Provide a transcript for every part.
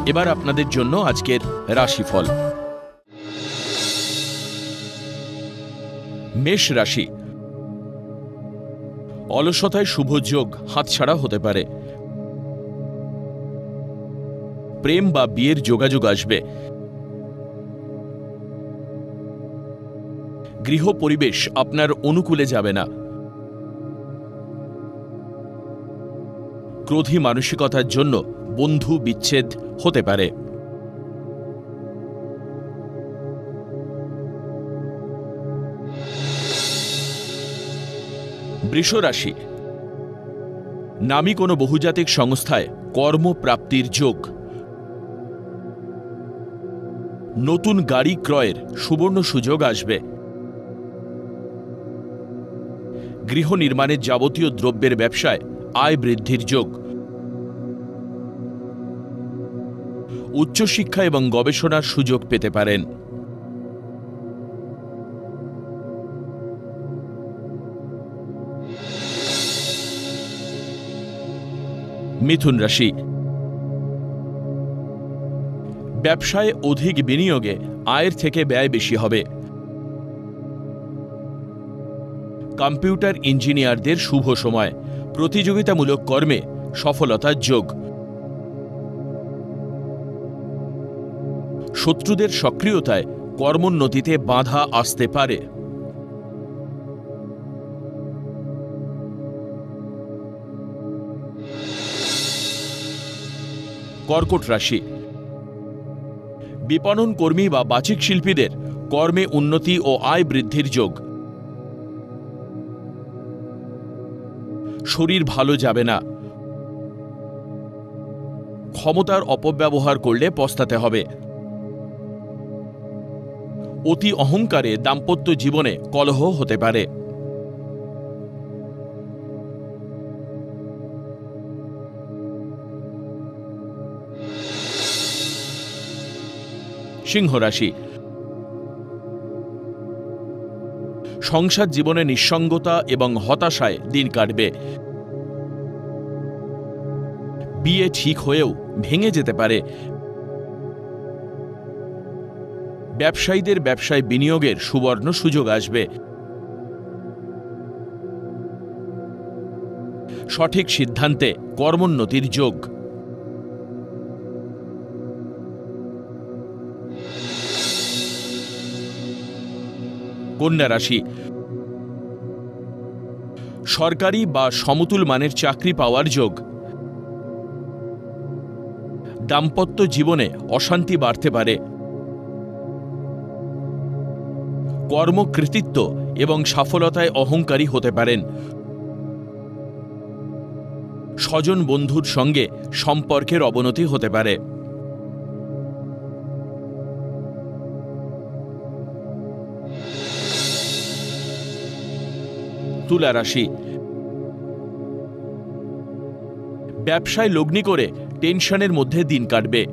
এবার আপনাদের জন্য আজকের রাশিফল। মেষ রাশি, অলসতায় শুভ যোগ হাতছাড়া হতে পারে। প্রেম বা বিয়ের যোগাযোগ আসবে। গৃহ পরিবেশ আপনার অনুকূলে যাবে না। ক্রোধী মানসিকতার জন্য বন্ধু বিচ্ছেদ হতে পারে। বৃষ রাশি, নামী কোনো বহুজাতিক সংস্থায় কর্মপ্রাপ্তির যোগ। নতুন গাড়ি ক্রয়ের সুবর্ণ সুযোগ আসবে। গৃহ নির্মাণের যাবতীয় দ্রব্যের ব্যবসায় আয় বৃদ্ধির যোগ। উচ্চশিক্ষা এবং গবেষণার সুযোগ পেতে পারেন। মিথুন রাশি, ব্যবসায় অধিক বিনিয়োগে আয়ের থেকে ব্যয় বেশি হবে। কম্পিউটার ইঞ্জিনিয়ারদের শুভ সময়। প্রতিযোগিতামূলক কর্মে সফলতার যোগ। শত্রুদের সক্রিয়তায় কর্মোন্নতিতে বাধা আসতে পারে। কর্কট রাশি, বিপণন কর্মী বা বাচিক শিল্পীদের কর্মে উন্নতি ও আয় বৃদ্ধির যোগ। শরীর ভালো যাবে না। ক্ষমতার অপব্যবহার করলে পস্তাতে হবে। অতি অহংকারে দাম্পত্য জীবনে কলহ হতে পারে। সিংহ রাশি, সংসার জীবনে নিঃসঙ্গতা এবং হতাশায় দিন কাটবে। বিয়ে ঠিক হয়েও ভেঙে যেতে পারে। ব্যবসায়ীদের ব্যবসায় বিনিয়োগের সুবর্ণ সুযোগ আসবে। সঠিক সিদ্ধান্তে কর্মোন্নতির যোগ। কন্যা রাশি, সরকারি বা সমতুল মানের চাকরি পাওয়ার যোগ। দাম্পত্য জীবনে অশান্তি বাড়তে পারে। কর্মকৃতিত্ব এবং সফলতায় অহংকারী হতে পারেন। স্বজন বন্ধুর সঙ্গে সম্পর্কের অবনতি হতে পারে। তুলা রাশি, ব্যবসায় লগ্নি করে টেনশনের মধ্যে দিন কাটবে।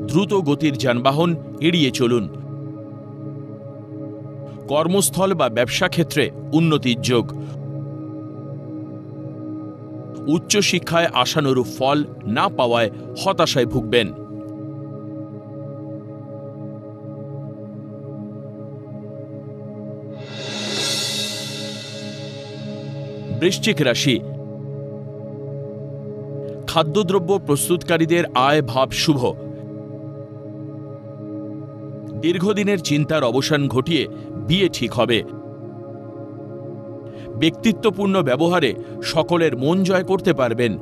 দ্রুত গতির যানবাহন এড়িয়ে চলুন। কর্মস্থল বা ব্যবসা ক্ষেত্রে উন্নতির যোগ। উচ্চশিক্ষায় আশানুরূপ ফল না পাওয়ায় হতাশায় ভুগবেন। বৃশ্চিক রাশি, খাদ্যদ্রব্য প্রস্তুতকারীদের আয় ভাব শুভ। দীর্ঘদিনের চিন্তার অবসান ঘটিয়ে বিয়ে ঠিক হবে। ব্যক্তিত্বপূর্ণ ব্যবহারে সকলের মন জয় করতে পারবেন।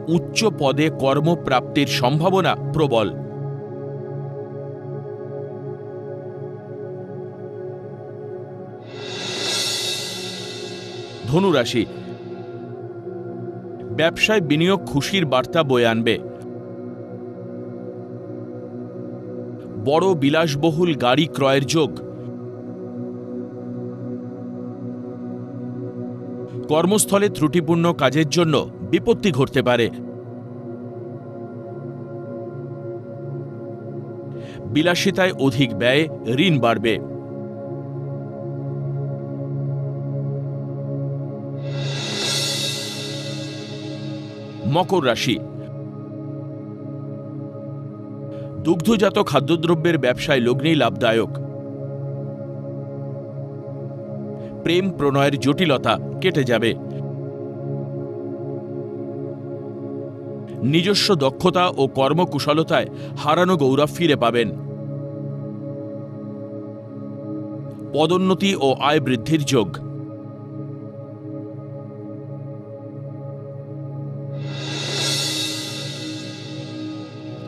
উচ্চ পদে কর্মপ্রাপ্তির সম্ভাবনা প্রবল। ধনু রাশি, ব্যবসায় বিনিয়োগ খুশির বার্তা বয়ে আনবে। বড় বিলাসবহুল গাড়ি ক্রয়ের যোগ। কর্মস্থলে ত্রুটিপূর্ণ কাজের জন্য বিপত্তি ঘটতে পারে। বিলাসিতায় অধিক ব্যয়, ঋণ বাড়বে। মকর রাশি, দুগ্ধজাত খাদ্যদ্রব্যের ব্যবসায় লগ্নেই লাভদায়ক। প্রেম প্রণয়ের জটিলতা কেটে যাবে। নিজস্ব দক্ষতা ও কর্মকুশলতায় হারানো গৌরব ফিরে পাবেন। পদোন্নতি ও আয় বৃদ্ধির যোগ।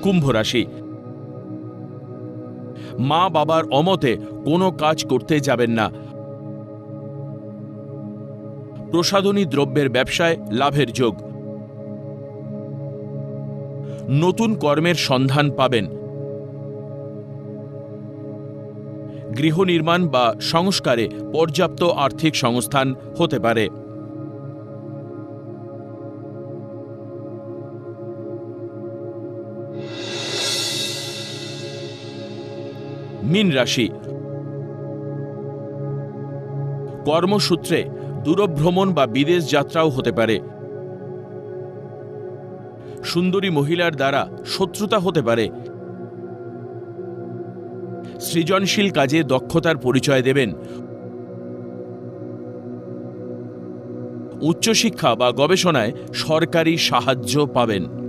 কুম্ভ রাশি, মা বাবার অমতে কোনো কাজ করতে যাবেন না। প্রসাধনী দ্রব্যের ব্যবসায় লাভের যোগ। নতুন কর্মের সন্ধান পাবেন। গৃহ নির্মাণ বা সংস্কারে পর্যাপ্ত আর্থিক সংস্থান হতে পারে। মীন রাশি, কর্মসূত্রে দূরভ্রমণ বা বিদেশ যাত্রাও হতে পারে। সুন্দরী মহিলার দ্বারা শত্রুতা হতে পারে। সৃজনশীল কাজে দক্ষতার পরিচয় দেবেন। উচ্চশিক্ষা বা গবেষণায় সরকারি সাহায্য পাবেন।